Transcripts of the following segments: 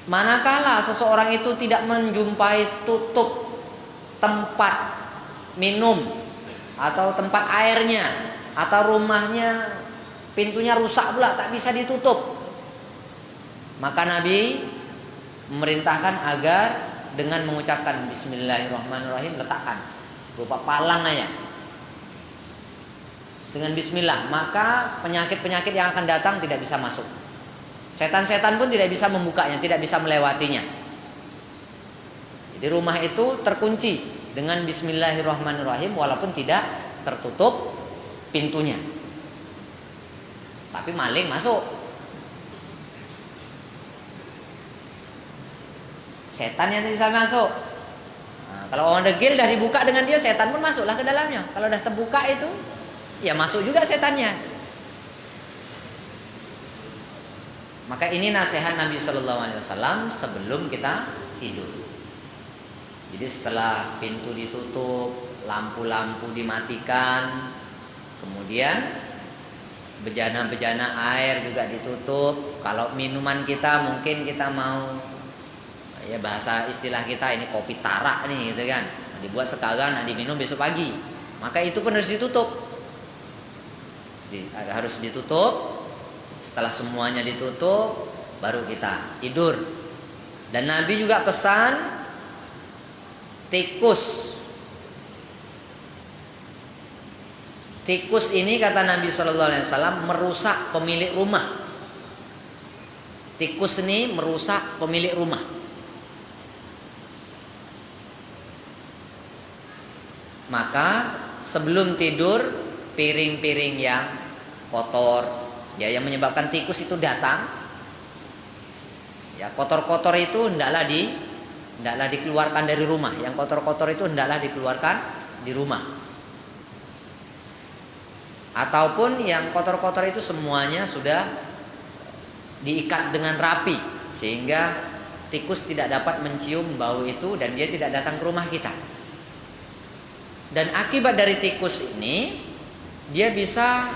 Manakala seseorang itu tidak menjumpai tutup tempat minum atau tempat airnya, atau rumahnya pintunya rusak pula tak bisa ditutup, maka Nabi memerintahkan agar dengan mengucapkan Bismillahirrahmanirrahim, letakkan berupa palang aja dengan Bismillah, maka penyakit-penyakit yang akan datang tidak bisa masuk. Setan-setan pun tidak bisa membukanya, tidak bisa melewatinya. Jadi rumah itu terkunci dengan Bismillahirrahmanirrahim walaupun tidak tertutup pintunya. Tapi maling masuk. Setan yang tidak bisa masuk. Nah, kalau orang degil dah dibuka dengan dia, setan pun masuklah ke dalamnya. Kalau dah terbuka itu, ya masuk juga setannya. Maka ini nasihat Nabi SAW sebelum kita tidur. Jadi setelah pintu ditutup, lampu-lampu dimatikan, kemudian bejana-bejana air juga ditutup. Kalau minuman kita mungkin kita mau, ya bahasa istilah kita ini kopi tarak nih gitu kan, dibuat sekarang, nah diminum besok pagi, maka itu pun harus ditutup. Harus ditutup. Setelah semuanya ditutup, baru kita tidur. Dan Nabi juga pesan tikus. Tikus ini kata Nabi SAW merusak pemilik rumah. Tikus ini merusak pemilik rumah. Maka sebelum tidur, piring-piring yang kotor, ya yang menyebabkan tikus itu datang, ya kotor-kotor itu hendaklah dikeluarkan dari rumah. Yang kotor-kotor itu hendaklah dikeluarkan di rumah. Ataupun yang kotor-kotor itu semuanya sudah diikat dengan rapi sehingga tikus tidak dapat mencium bau itu dan dia tidak datang ke rumah kita. Dan akibat dari tikus ini, dia bisa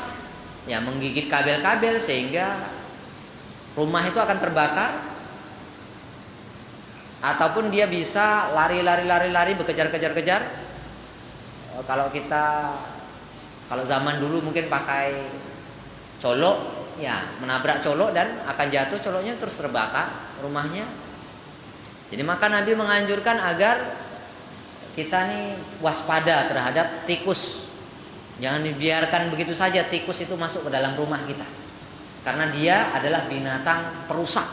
ya menggigit kabel-kabel sehingga rumah itu akan terbakar, ataupun dia bisa lari berkejar-kejar. Kalau zaman dulu mungkin pakai colok, ya menabrak colok dan akan jatuh coloknya terus terbakar rumahnya. Jadi maka Nabi menganjurkan agar kita nih waspada terhadap tikus. Jangan dibiarkan begitu saja tikus itu masuk ke dalam rumah kita. Karena dia adalah binatang perusak.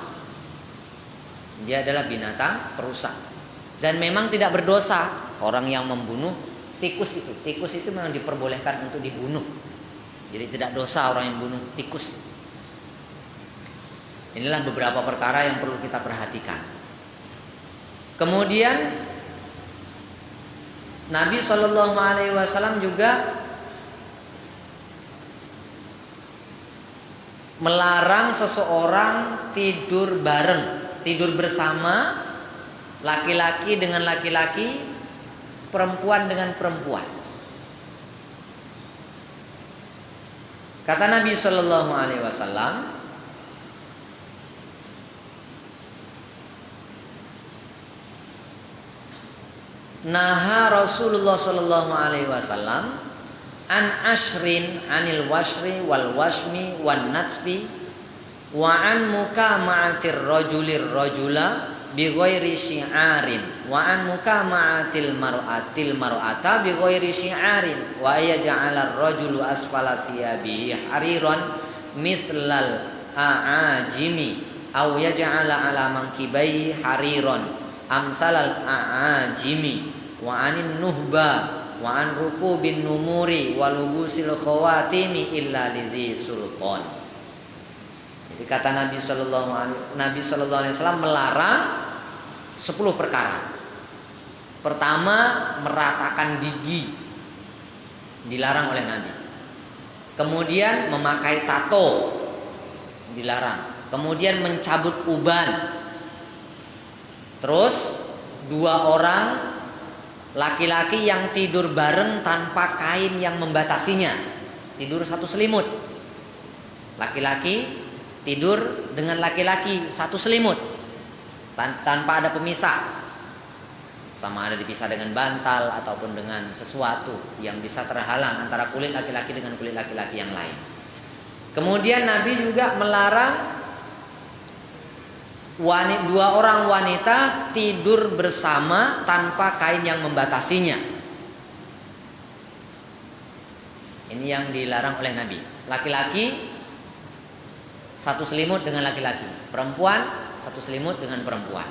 Dia adalah binatang perusak. Dan memang tidak berdosa orang yang membunuh tikus itu. Tikus itu memang diperbolehkan untuk dibunuh. Jadi tidak dosa orang yang bunuh tikus. Inilah beberapa perkara yang perlu kita perhatikan. Kemudian Nabi SAW juga melarang seseorang tidur bareng, tidur bersama, laki-laki dengan laki-laki, perempuan dengan perempuan. Kata Nabi SAW, naha Rasulullah SAW an ashrin anil washri wal washmi wan natfi wa an mukama'atir rajulir rajula bi ghairi syi'arin wa an mukama'atil mar'ata bi ghairi syi'arin wa yaj'alar rajulu asfala thiyabihi hariran mithlal a'ajimi aw yaj'ala ala mankibaihi hariran amsalal a'ajimi wa anin nuhba wa an rukubin numuri walubusil khawatimi illa lidhi sultan. Jadi kata Nabi sallallahu alaihi wasallam melarang 10 perkara. Pertama, meratakan gigi dilarang oleh Nabi. Kemudian memakai tato dilarang. Kemudian mencabut uban. Terus 2 orang laki-laki yang tidur bareng tanpa kain yang membatasinya, tidur satu selimut. Laki-laki tidur dengan laki-laki satu selimut. tanpa ada pemisah, sama ada dipisah dengan bantal ataupun dengan sesuatu yang bisa terhalang antara kulit laki-laki dengan kulit laki-laki yang lain. Kemudian Nabi juga melarang dua orang wanita tidur bersama tanpa kain yang membatasinya. Ini yang dilarang oleh Nabi. Laki-laki satu selimut dengan laki-laki, perempuan satu selimut dengan perempuan.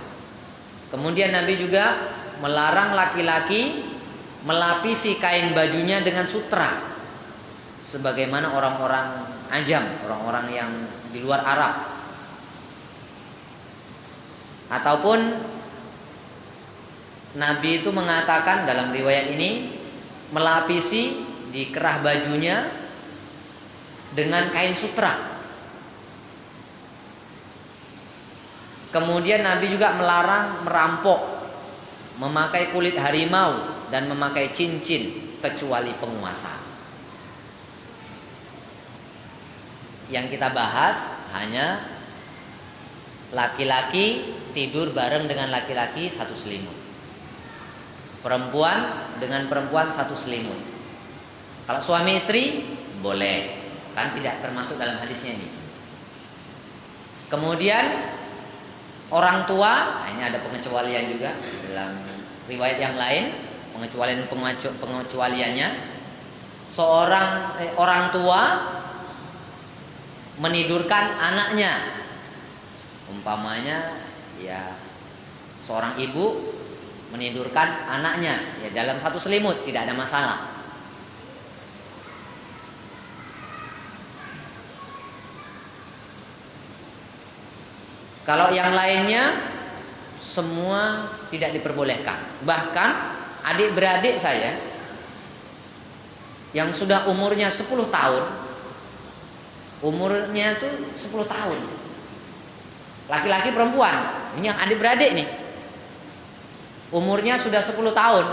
Kemudian Nabi juga melarang laki-laki melapisi kain bajunya dengan sutra, sebagaimana orang-orang ajam, orang-orang yang di luar Arab. Ataupun Nabi itu mengatakan dalam riwayat ini melapisi di kerah bajunya dengan kain sutra. Kemudian Nabi juga melarang merampok, memakai kulit harimau dan memakai cincin kecuali penguasa. Yang kita bahas hanya laki-laki tidur bareng dengan laki-laki satu selimut, perempuan dengan perempuan satu selimut. Kalau suami istri boleh, kan tidak termasuk dalam hadisnya ini. Kemudian orang tua, ini ada pengecualian juga dalam riwayat yang lain. Pengecualiannya orang tua menidurkan anaknya, umpamanya ya seorang ibu menidurkan anaknya ya dalam satu selimut, tidak ada masalah. Kalau yang lainnya semua tidak diperbolehkan. Bahkan adik-beradik saya yang sudah umurnya 10 tahun, umurnya tuh 10 tahun, laki-laki perempuan, ini yang adik-beradik nih, umurnya sudah 10 tahun,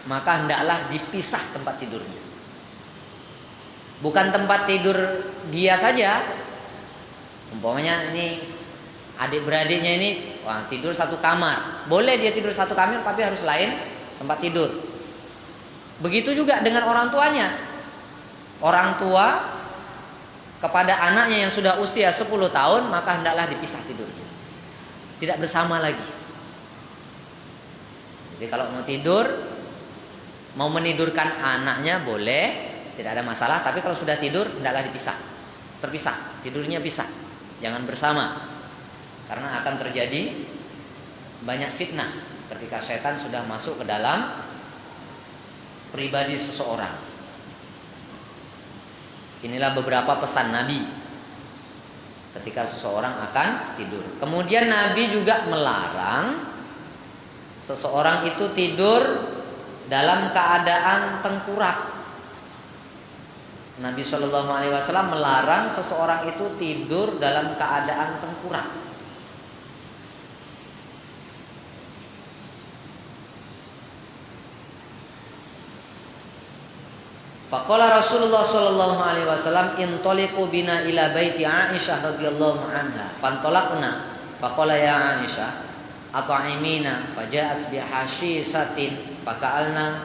maka hendaklah dipisah tempat tidurnya. Bukan tempat tidur dia saja, umpamanya ini adik-beradiknya ini tidur satu kamar, boleh dia tidur satu kamar tapi harus lain tempat tidur. Begitu juga dengan orang tuanya. Orang tua kepada anaknya yang sudah usia 10 tahun, maka hendaklah dipisah tidurnya, tidak bersama lagi. Jadi kalau mau tidur, mau menidurkan anaknya boleh, tidak ada masalah. Tapi kalau sudah tidur, hendaklah dipisah, terpisah, tidurnya pisah, jangan bersama. Karena akan terjadi banyak fitnah ketika setan sudah masuk ke dalam pribadi seseorang. Inilah beberapa pesan Nabi ketika seseorang akan tidur. Kemudian Nabi juga melarang seseorang itu tidur dalam keadaan tengkurap. Nabi SAW melarang seseorang itu tidur dalam keadaan tengkurap. Faqala Rasulullah sallallahu alaihi wasallam intaliqu bina ila baiti Aisyah radhiyallahu anha fantalaqna faqala ya Aisyah at'imina faja'at bihashisatin faka'alna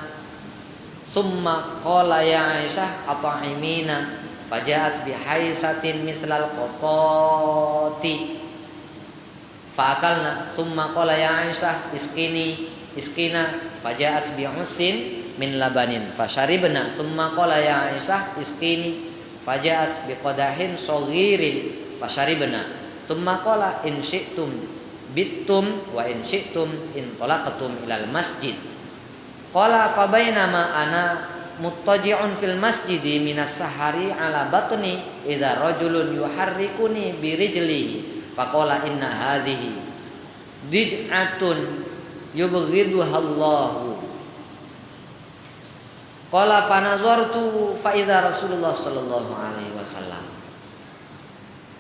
thumma qala ya Aisyah at'imina faja'at bihaisatin mithlal qatati fa'akalna thumma qala ya Aisyah iskina faja'at bi'usin min labanin fasharibna thumma qala ya Aisyah iskini faja'as biqadahin saghirin fasharibna thumma qala in syi'tum bittum wa in syi'tum intalaqtum ilal masjid qala fa bainama ana muttaji'un fil masjidi minas sahari ala batni idza rajulun yuharrikuni bi rijlihi faqala inna hadhihi dij'atun yubghiduha Allahu. Qala fa nazartu fa idza Rasulullah sallallahu alaihi wasallam